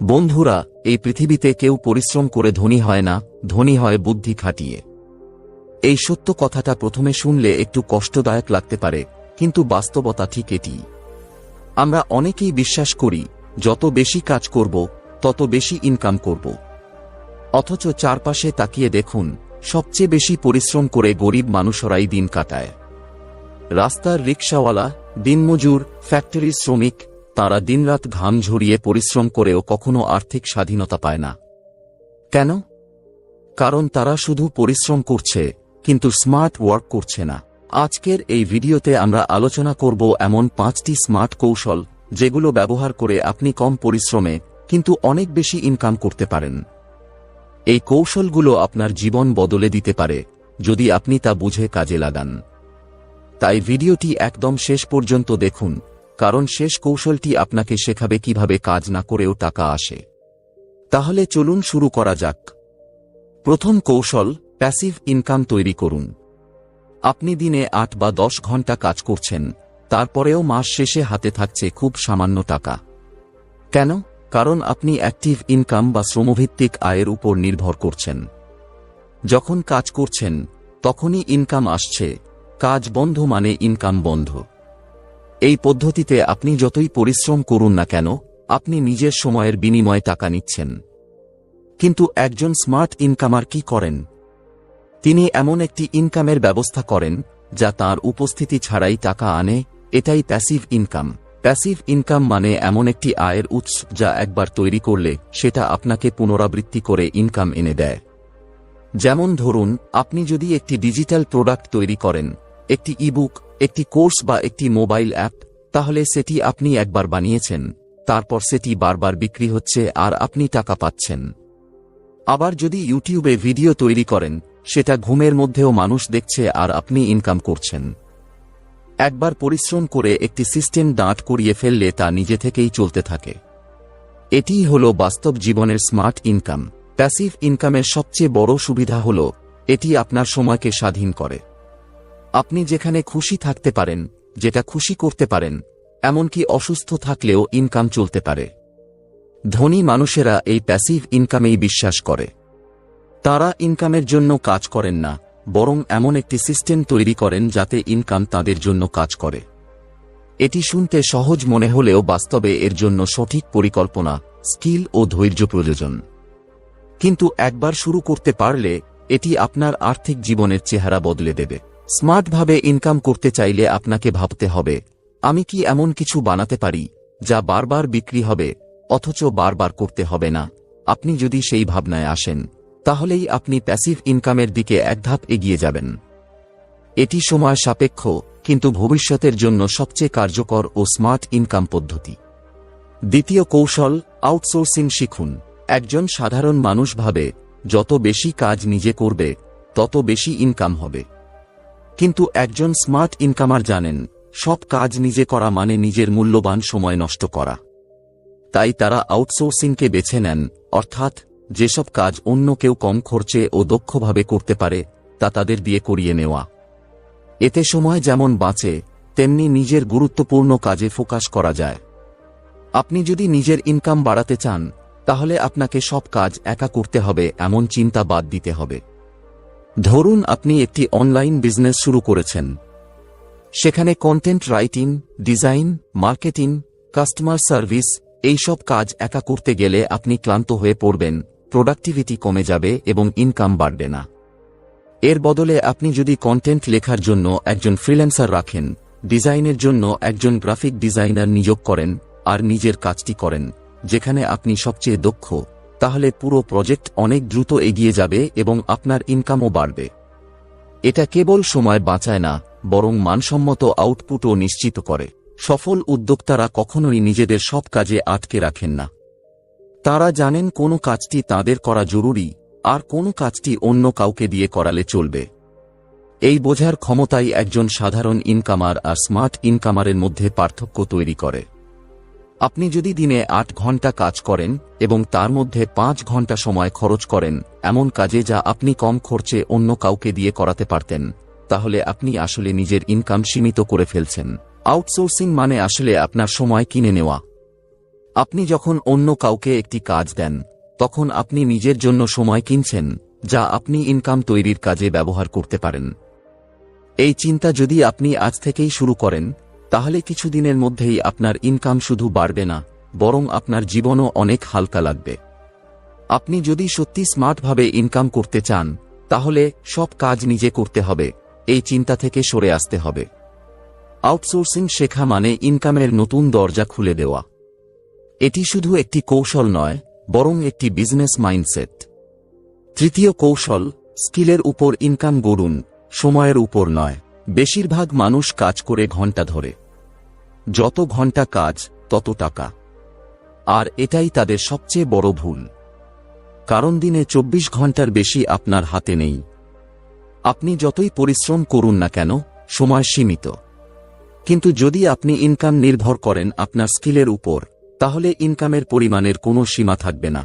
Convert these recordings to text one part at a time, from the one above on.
বন্ধুরা, এই পৃথিবীতে কেউ পরিশ্রম করে ধনী হয় না, ধনী হয় বুদ্ধি খাটিয়ে। এই সত্য কথাটা প্রথমে শুনলে একটু কষ্টদায়ক লাগতে পারে, কিন্তু বাস্তবতা ঠিক এটি। আমরা অনেকেই বিশ্বাস করি যত বেশি কাজ করব তত বেশি ইনকাম করব। অথচ চারপাশে তাকিয়ে দেখুন, সবচেয়ে বেশি পরিশ্রম করে গরিব মানুষরাই দিন কাটায়। রাস্তার রিকশাওয়ালা, দিনমজুর, ফ্যাক্টরির শ্রমিক, তারা দিনরাত ঘাম ঝরিয়ে পরিশ্রম করেও কখনো আর্থিক স্বাধীনতা পায় না। কেন? কারণ তারা শুধু পরিশ্রম করছে, কিন্তু স্মার্ট ওয়ার্ক করছে না। আজকের এই ভিডিওতে আমরা আলোচনা করব এমন 5টি স্মার্ট কৌশল, যেগুলো ব্যবহার করে আপনি কম পরিশ্রমে কিন্তু অনেক বেশি ইনকাম করতে পারেন। এই কৌশলগুলো আপনার জীবন বদলে দিতে পারে, যদি আপনি তা বুঝে কাজে লাগান। তাই ভিডিওটি একদম শেষ পর্যন্ত দেখুন, কারণ শেষ কৌশলটি আপনাকে শেখাবে কিভাবে কাজ না করেও টাকা আসে। তাহলে চলুন শুরু করা যাক। প্রথম কৌশল, প্যাসিভ ইনকাম তৈরি করুন। আপনি দিনে 8 বা 10 ঘন্টা কাজ করছেন, তারপরেও মাস শেষে হাতে থাকছে খুব সামান্য টাকা। কেন? কারণ আপনি অ্যাক্টিভ ইনকাম বা শ্রমভিত্তিক আয়ের উপর নির্ভর করছেন। যখন কাজ করছেন তখনই ইনকাম আসছে, কাজ বন্ধ মানে ইনকাম বন্ধ। এই পদ্ধতিতে আপনি যতই পরিশ্রম করুন না কেন, আপনি নিজের সময়ের বিনিময়ে টাকা নিচ্ছেন। কিন্তু একজন স্মার্ট ইনকামার কি করেন? তিনি এমন একটি ইনকামের ব্যবস্থা করেন যা তার উপস্থিতি ছাড়াই টাকা আনে। এটাই প্যাসিভ ইনকাম। প্যাসিভ ইনকাম মানে এমন একটি আয়ের উৎস যা একবার তৈরি করলে সেটা আপনাকে পুনরাবৃত্তি করে ইনকাম এনে দেয়। যেমন ধরুন, আপনি যদি একটি ডিজিটাল প্রোডাক্ট তৈরি করেন, একটি ইবুক, একটি কোর্স বা একটি মোবাইল অ্যাপ, তাহলে সেটি আপনি একবার বানিয়েছেন, তারপর সেটি বারবার বিক্রি হচ্ছে আর আপনি টাকা পাচ্ছেন। আবার যদি ইউটিউবে ভিডিও তৈরি করেন, সেটা ঘুমের মধ্যেও মানুষ দেখছে আর আপনি ইনকাম করছেন। একবার পরিশ্রম করে একটি সিস্টেম দাঁড় করিয়ে ফেললে তা নিজে থেকেই চলতে থাকে। এটিই হল বাস্তব জীবনের স্মার্ট ইনকাম। প্যাসিভ ইনকামের সবচেয়ে বড় সুবিধা হল এটি আপনার সময়কে স্বাধীন করে। আপনি যেখানে খুশি থাকতে পারেন, যেটা খুশি করতে পারেন, এমনকি অসুস্থ থাকলেও ইনকাম চলতে পারে। ধনী মানুষেরা এই প্যাসিভ ইনকামেই বিশ্বাস করে। তারা ইনকামের জন্য কাজ করেন না, বরং এমন একটি সিস্টেম তৈরি করেন যাতে ইনকাম তাদের জন্য কাজ করে। এটি শুনতে সহজ মনে হলেও বাস্তবে এর জন্য সঠিক পরিকল্পনা, স্কিল ও ধৈর্য প্রয়োজন। কিন্তু একবার শুরু করতে পারলে এটি আপনার আর্থিক জীবনের চেহারা বদলে দেবে। স্মার্টভাবে ইনকাম করতে চাইলে আপনাকে ভাবতে হবে, আমি কি এমন কিছু বানাতে পারি যা বারবার বিক্রি হবে, অথচ বারবার করতে হবে না। আপনি যদি সেই ভাবনায় আসেন, তাহলেই আপনি প্যাসিভ ইনকামের দিকে এক ধাপ এগিয়ে যাবেন। এটি সময় সাপেক্ষ, কিন্তু ভবিষ্যতের জন্য সবচেয়ে কার্যকর ও স্মার্ট ইনকাম পদ্ধতি। দ্বিতীয় কৌশল, আউটসোর্সিং শিখুন। একজন সাধারণ মানুষ ভাবে যত বেশি কাজ নিজে করবে তত বেশি ইনকাম হবে। কিন্তু একজন স্মার্ট ইনকামার জানেন, সব কাজ নিজে করা মানে নিজের মূল্যবান সময় নষ্ট করা। তাই তারা আউটসোর্সিংকে বেছে নেন, অর্থাৎ যেসব কাজ অন্য কেউ কম খরচে ও দক্ষভাবে করতে পারে তা তাদের দিয়ে করিয়ে নেওয়া। এতে সময় যেমন বাঁচে, তেমনি নিজের গুরুত্বপূর্ণ কাজে ফোকাস করা যায়। আপনি যদি নিজের ইনকাম বাড়াতে চান, তাহলে আপনাকে সব কাজ একা করতে হবে এমন চিন্তা বাদ দিতে হবে। ধরুন আপনি একটি অনলাইন বিজনেস শুরু করেছেন। সেখানে content writing, design, marketing, customer service, এইসব কাজ একা করতে গেলে আপনি ক্লান্ত হয়ে পড়বেন, প্রোডাক্টিভিটি কমে যাবে এবং ইনকাম বাড়বে না। এর বদলে আপনি যদি কন্টেন্ট লেখার জন্য একজন ফ্রিল্যান্সার রাখেন, ডিজাইনের জন্য একজন গ্রাফিক ডিজাইনার নিয়োগ করেন আর নিজের কাজটি করেন যেখানে আপনি সবচেয়ে দক্ষ, তাহলে পুরো প্রজেক্ট অনেক দ্রুত এগিয়ে যাবে এবং আপনার ইনকামও বাড়বে। এটা কেবল সময় বাঁচায় না, বরং মানসম্মত আউটপুটও নিশ্চিত করে। সফল উদ্যোক্তারা কখনোই নিজেদের সব কাজে আটকে রাখেন না। তারা জানেন কোন কাজটি তাদের করা জরুরি আর কোন কাজটি অন্য কাউকে দিয়ে করালে চলবে। এই বোঝার ক্ষমতাই একজন সাধারণ ইনকামার আর স্মার্ট ইনকামারের মধ্যে পার্থক্য তৈরি করে। আপনি যদি দিনে 8 ঘন্টা কাজ করেন এবং তার মধ্যে 5 ঘন্টা সময় খরচ করেন এমন কাজে যা আপনি কম খরচে অন্য কাউকে দিয়ে করাতে পারতেন, তাহলে আপনি আসলে নিজের ইনকাম সীমিত করে ফেলছেন। আউটসোর্সিং মানে আসলে আপনার সময় কিনে নেওয়া। আপনি যখন অন্য কাউকে একটি কাজ দেন তখন আপনি নিজের জন্য সময় কিনছেন যা আপনি ইনকাম তৈরির কাজে ব্যবহার করতে পারেন। এই চিন্তা যদি আপনি আজ থেকেই শুরু করেন তাহলে কিছুদিনের মধ্যেই আপনার ইনকাম শুধু বাড়বে না, বরং আপনার জীবনও অনেক হালকা লাগবে। আপনি যদি সত্যি স্মার্টভাবে ইনকাম করতে চান তাহলে সব কাজ নিজে করতে হবে, এই চিন্তা থেকে সরে আসতে হবে। আউটসোর্সিং শেখা মানে ইনকামের নতুন দরজা খুলে দেওয়া। এটি শুধু একটি কৌশল নয়, বরং একটি বিজনেস মাইন্ডসেট। তৃতীয় কৌশল, স্কিলের উপর ইনকাম গড়ুন, সময়ের উপর নয়। বেশিরভাগ মানুষ কাজ করে ঘন্টা ধরে। যত ঘন্টা কাজ তত টাকা। আর এটাই তাদের সবচেয়ে বড় ভুল। কারণ দিনে 24 ঘন্টার বেশি আপনার হাতে নেই। আপনি যতই পরিশ্রম করুন না কেন, সময় সীমিত। কিন্তু যদি আপনি ইনকাম নির্ভর করেন আপনার স্কিলের উপর, তাহলে ইনকামের পরিমাণের কোনো সীমা থাকবে না।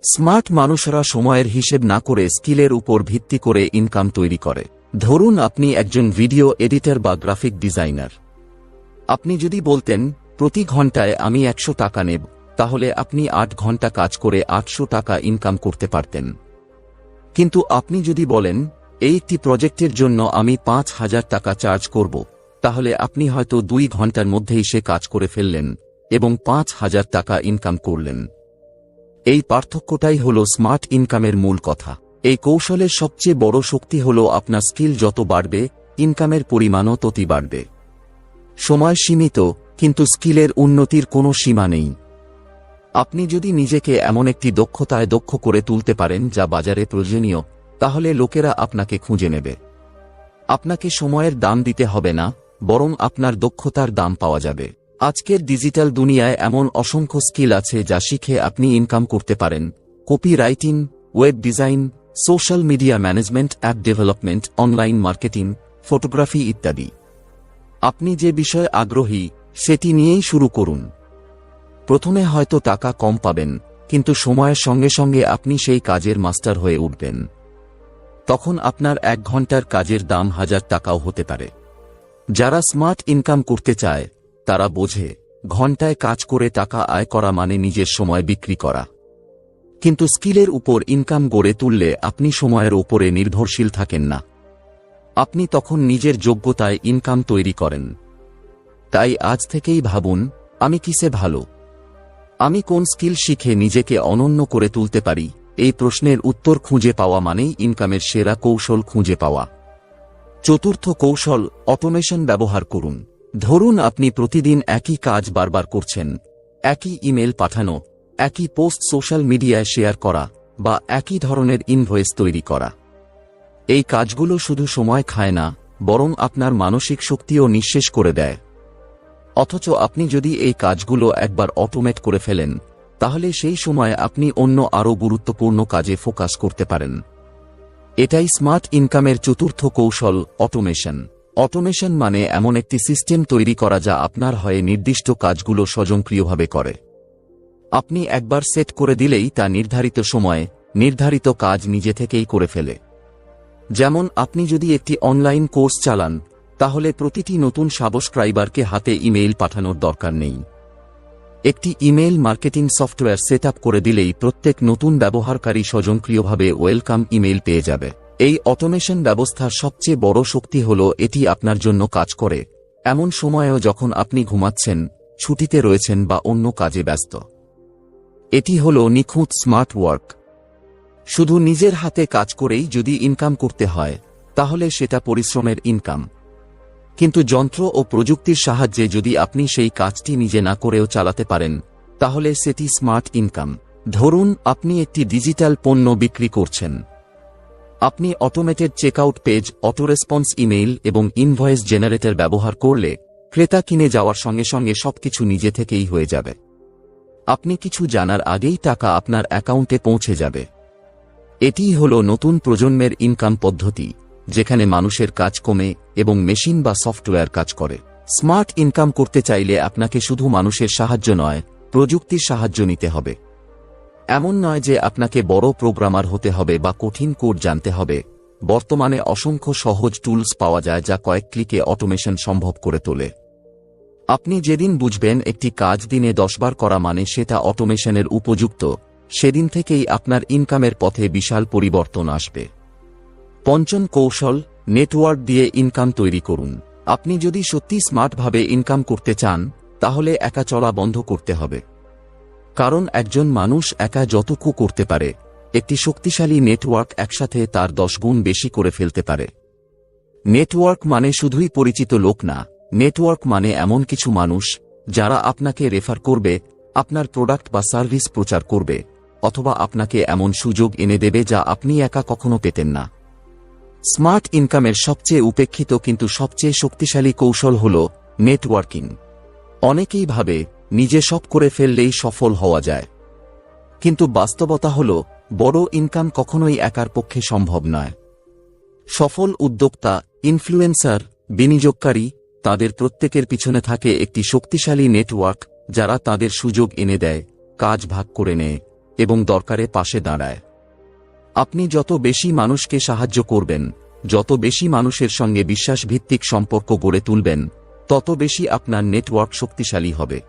স্মার্ট মানুষরা সময়ের হিসেব না করে স্কিলের উপর ভিত্তি করে ইনকাম তৈরি করে। ধরুন আপনি একজন ভিডিও এডিটর বা গ্রাফিক ডিজাইনার। আপনি যদি বলতেন প্রতি ঘন্টায় আমি 100 টাকা নেব, তাহলে আপনি 8 ঘন্টা কাজ করে 800 টাকা ইনকাম করতে পারতেন। কিন্তু আপনি যদি বলেন এই একটি প্রজেক্টের জন্য আমি 5000 টাকা চার্জ করব, তাহলে আপনি হয়তো 2 ঘন্টার মধ্যেই সে কাজ করে ফেললেন এবং 5000 টাকা ইনকাম করলেন। এই পার্থক্যটাই হল স্মার্ট ইনকামের মূল কথা। এই কৌশলের সবচেয়ে বড় শক্তি হল আপনার স্কিল যত বাড়বে, ইনকামের পরিমাণও ততই বাড়বে। সময় সীমিত, কিন্তু স্কিলের উন্নতির কোনো সীমা নেই। আপনি যদি নিজেকে এমন একটি দক্ষতায় দক্ষ করে তুলতে পারেন যা বাজারে প্রয়োজনীয়, তাহলে লোকেরা আপনাকে খুঁজে নেবে। আপনাকে সময়ের দাম দিতে হবে না, বরং আপনার দক্ষতার দাম পাওয়া যাবে। আজকের ডিজিটাল দুনিয়ায় এমন অসংখ্য স্কিল আছে যা শিখে আপনি ইনকাম করতে পারেন। Copy writing, web design, social media management, app development, online marketing, photography ইত্যাদি। আপনি যে বিষয়ে আগ্রহী সেটি নিয়েই শুরু করুন। প্রথমে হয়তো টাকা কম পাবেন, কিন্তু সময়ের সঙ্গে সঙ্গে আপনি সেই কাজের মাস্টার হয়ে উঠবেন। তখন আপনার 1 ঘন্টার কাজের দাম 1000 টাকাও হতে পারে। যারা স্মার্ট ইনকাম করতে চায় তারা বোঝে ঘন্টায় কাজ করে টাকা আয় করা মানে নিজের সময় বিক্রি করা। কিন্তু স্কিলের উপর ইনকাম গড়ে তুললে আপনি সময়ের উপরে নির্ভরশীল থাকেন না। আপনি তখন নিজের যোগ্যতায় ইনকাম তৈরি করেন। তাই আজ থেকেই ভাবুন, আমি কিসে ভালো? আমি কোন স্কিল শিখে নিজেকে অনন্য করে তুলতে পারি? এই প্রশ্নের উত্তর খুঁজে পাওয়া মানেই ইনকামের সেরা কৌশল খুঁজে পাওয়া। চতুর্থ কৌশল, অটোমেশন ব্যবহার করুন। ধরুন আপনি প্রতিদিন একই কাজ বারবার করছেন, একই ইমেল পাঠানো, একই পোস্ট সোশ্যাল মিডিয়ায় শেয়ার করা, বা একই ধরনের ইনভয়েস তৈরি করা। এই কাজগুলো শুধু সময় খায় না, বরং আপনার মানসিক শক্তিও নিঃশেষ করে দেয়। অথচ আপনি যদি এই কাজগুলো একবার অটোমেট করে ফেলেন, তাহলে সেই সময় আপনি অন্য আরও গুরুত্বপূর্ণ কাজে ফোকাস করতে পারেন। এটাই স্মার্ট ইনকামের চতুর্থ কৌশল, অটোমেশন। অটোমেশন মানে এমন একটি সিস্টেম তৈরি করা যা আপনার হয়ে নির্দিষ্ট কাজগুলো স্বয়ংক্রিয়ভাবে করে। আপনি একবার সেট করে দিলেই তা নির্ধারিত সময়ে নির্ধারিত কাজ নিজে থেকেই করে ফেলে। যেমন আপনি যদি একটি অনলাইন কোর্স চালান, তাহলে প্রতিটি নতুন সাবস্ক্রাইবারকে হাতে ইমেইল পাঠানোর দরকার নেই। একটি email marketing software set up করে দিলেই প্রত্যেক নতুন ব্যবহারকারী স্বয়ংক্রিয়ভাবে ওয়েলকাম ইমেইল পেয়ে যাবে। এই অটোমেশন ব্যবস্থার সবচেয়ে বড় শক্তি হল এটি আপনার জন্য কাজ করে, এমন সময়েও যখন আপনি ঘুমাচ্ছেন, ছুটিতে রয়েছেন বা অন্য কাজে ব্যস্ত। এটি হল নিখুঁত স্মার্ট ওয়ার্ক। শুধু নিজের হাতে কাজ করেই যদি ইনকাম করতে হয়, তাহলে সেটা পরিশ্রমের ইনকাম। কিন্তু যন্ত্র ও প্রযুক্তির সাহায্যে যদি আপনি সেই কাজটি নিজে না করেও চালাতে পারেন, তাহলে সেটি স্মার্ট ইনকাম। ধরুন আপনি একটি ডিজিটাল পণ্য বিক্রি করছেন। আপনি automated checkout page, auto response email এবং ইনভয়েস জেনারেটর ব্যবহার করলে ক্রেতা কিনে যাওয়ার সঙ্গে সঙ্গে সবকিছু নিজে থেকেই হয়ে যাবে। আপনি কিছু জানার আগেই টাকা আপনার অ্যাকাউন্টে পৌঁছে যাবে। এটিই হল নতুন প্রজন্মের ইনকাম পদ্ধতি, যেখানে মানুষের কাজ কমে এবং মেশিন বা সফটওয়্যার কাজ করে। স্মার্ট ইনকাম করতে চাইলে আপনাকে শুধু মানুষের সাহায্য নয়, প্রযুক্তির সাহায্য নিতে হবে। এমন নয় যে আপনাকে বড় প্রোগ্রামার হতে হবে বা কঠিন কোড জানতে হবে। বর্তমানে অসংখ্য সহজ টুলস পাওয়া যায় যা কয়েক ক্লিকে অটোমেশন সম্ভব করে তোলে। আপনি যেদিন বুঝবেন একটি কাজ দিনে 10 বার করা মানে সেটা অটোমেশনের উপযুক্ত, সেদিন থেকেই আপনার ইনকামের পথে বিশাল পরিবর্তন আসবে। পঞ্চম কৌশল, নেটওয়ার্ক দিয়ে ইনকাম তৈরি করুন। আপনি যদি সত্যি স্মার্টভাবে ইনকাম করতে চান, তাহলে একা চলা বন্ধ করতে হবে। কারণ একজন মানুষ একা যতটুকু করতে পারে, একটি শক্তিশালী নেটওয়ার্ক একসাথে তার 10 গুণ বেশি করে ফেলতে পারে। নেটওয়ার্ক মানে শুধুই পরিচিত লোক না, নেটওয়ার্ক মানে এমন কিছু মানুষ যারা আপনাকে রেফার করবে, আপনার প্রোডাক্ট বা সার্ভিস প্রচার করবে, অথবা আপনাকে এমন সুযোগ এনে দেবে যা আপনি একা কখনো পেতেন না। স্মার্ট ইনকামের সবচেয়ে উপেক্ষিত কিন্তু সবচেয়ে শক্তিশালী কৌশল হল নেটওয়ার্কিং। অনেকেই ভাবে নিজে সব করে ফেললেই সফল হওয়া যায়, কিন্তু বাস্তবতা হল বড় ইনকাম কখনোই একার পক্ষে সম্ভব নয়। সফল উদ্যোক্তা, ইনফ্লুয়েন্সার, বিনিয়োগকারী, তাদের প্রত্যেকের পিছনে থাকে একটি শক্তিশালী নেটওয়ার্ক যারা তাদের সুযোগ এনে দেয়, কাজ ভাগ করে নেয় এবং দরকারে পাশে দাঁড়ায়। আপনি যত বেশি মানুষকে সাহায্য করবেন, যত বেশি মানুষের সঙ্গে বিশ্বাসভিত্তিক সম্পর্ক গড়ে তুলবেন, তত বেশি আপনার নেটওয়ার্ক শক্তিশালী হবে।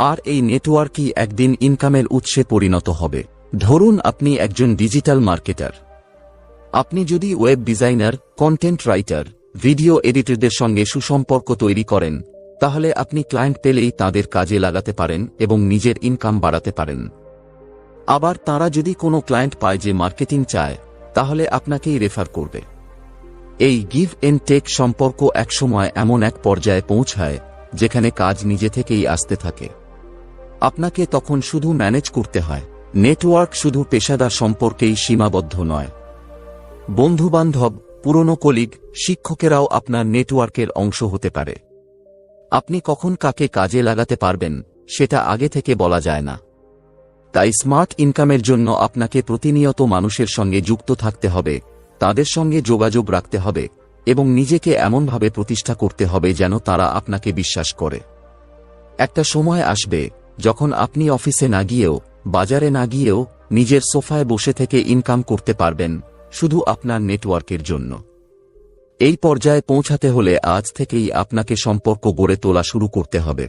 আর এই নেটওয়ার্কই একদিন ইনকামের উৎসে পরিণত হবে। ধরুন আপনি একজন ডিজিটাল মার্কেটার। আপনি যদি web designer, content writer, video এডিটরদের সঙ্গে সুসম্পর্ক তৈরি করেন, তাহলে আপনি ক্লায়েন্ট পেলেই তাদের কাজে লাগাতে পারেন এবং নিজের ইনকাম বাড়াতে পারেন। আবার তারা যদি কোনো ক্লায়েন্ট পায় যে মার্কেটিং চায়, তাহলে আপনাকেই রেফার করবে। এই গিভ এন্ড টেক সম্পর্ক একসময় এমন এক পর্যায়ে পৌঁছায় যেখানে কাজ নিজে থেকেই আসতে থাকে। আপনাকে তখন শুধু ম্যানেজ করতে হয়। নেটওয়ার্ক শুধু পেশাদার সম্পর্কেই সীমাবদ্ধ নয়। বন্ধুবান্ধব, পুরনো কলিগ, শিক্ষকেরাও আপনার নেটওয়ার্কের অংশ হতে পারে। আপনি কখন কাকে কাজে লাগাতে পারবেন সেটা আগে থেকে বলা যায় না। তাই স্মার্ট ইনকামের জন্য আপনাকে প্রতিনিয়ত মানুষের সঙ্গে যুক্ত থাকতে হবে, তাদের সঙ্গে যোগাযোগ রাখতে হবে এবং নিজেকে এমনভাবে প্রতিষ্ঠা করতে হবে যেন তারা আপনাকে বিশ্বাস করে। একটা সময় আসবে যখন আপনি অফিসে না গিয়েও, বাজারে না গিয়েও নিজের সোফায় বসে থেকে ইনকাম করতে পারবেন, শুধু আপনার নেটওয়ার্কের জন্য। এই পর্যায়ে পৌঁছাতে হলে আজ থেকেই আপনাকে সম্পর্ক গড়ে তোলা শুরু করতে হবে।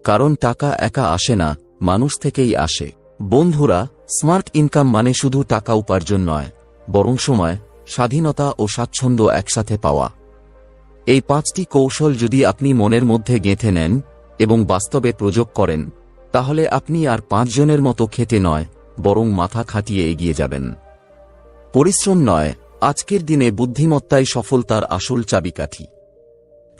কারণ টাকা একা আসে না, মানুষ থেকেই আসে। বন্ধুরা, স্মার্ট ইনকাম মানে শুধু টাকা উপার্জন নয়, বরং সময়, স্বাধীনতা ও স্বাচ্ছন্দ্য একসাথে পাওয়া। এই 5টি কৌশল যদি আপনি মনের মধ্যে গেঁথে নেন এবং বাস্তবে প্রয়োগ করেন, তাহলে আপনি আর 5 জনের মতো খেটে নয়, বরং মাথা খাটিয়ে এগিয়ে যাবেন। পরিশ্রম নয়, আজকের দিনে বুদ্ধিমত্তাই সফলতার আসল চাবিকাঠি।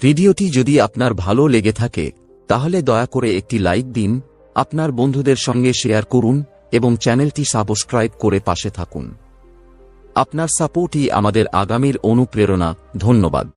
ভিডিওটি যদি আপনার ভালো লেগে থাকে, তাহলে দয়া করে একটি লাইক দিন, আপনার বন্ধুদের সঙ্গে শেয়ার করুন এবং চ্যানেলটি সাবস্ক্রাইব করে পাশে থাকুন। আপনার সাপোর্টই আমাদের আগামীর অনুপ্রেরণা। ধন্যবাদ।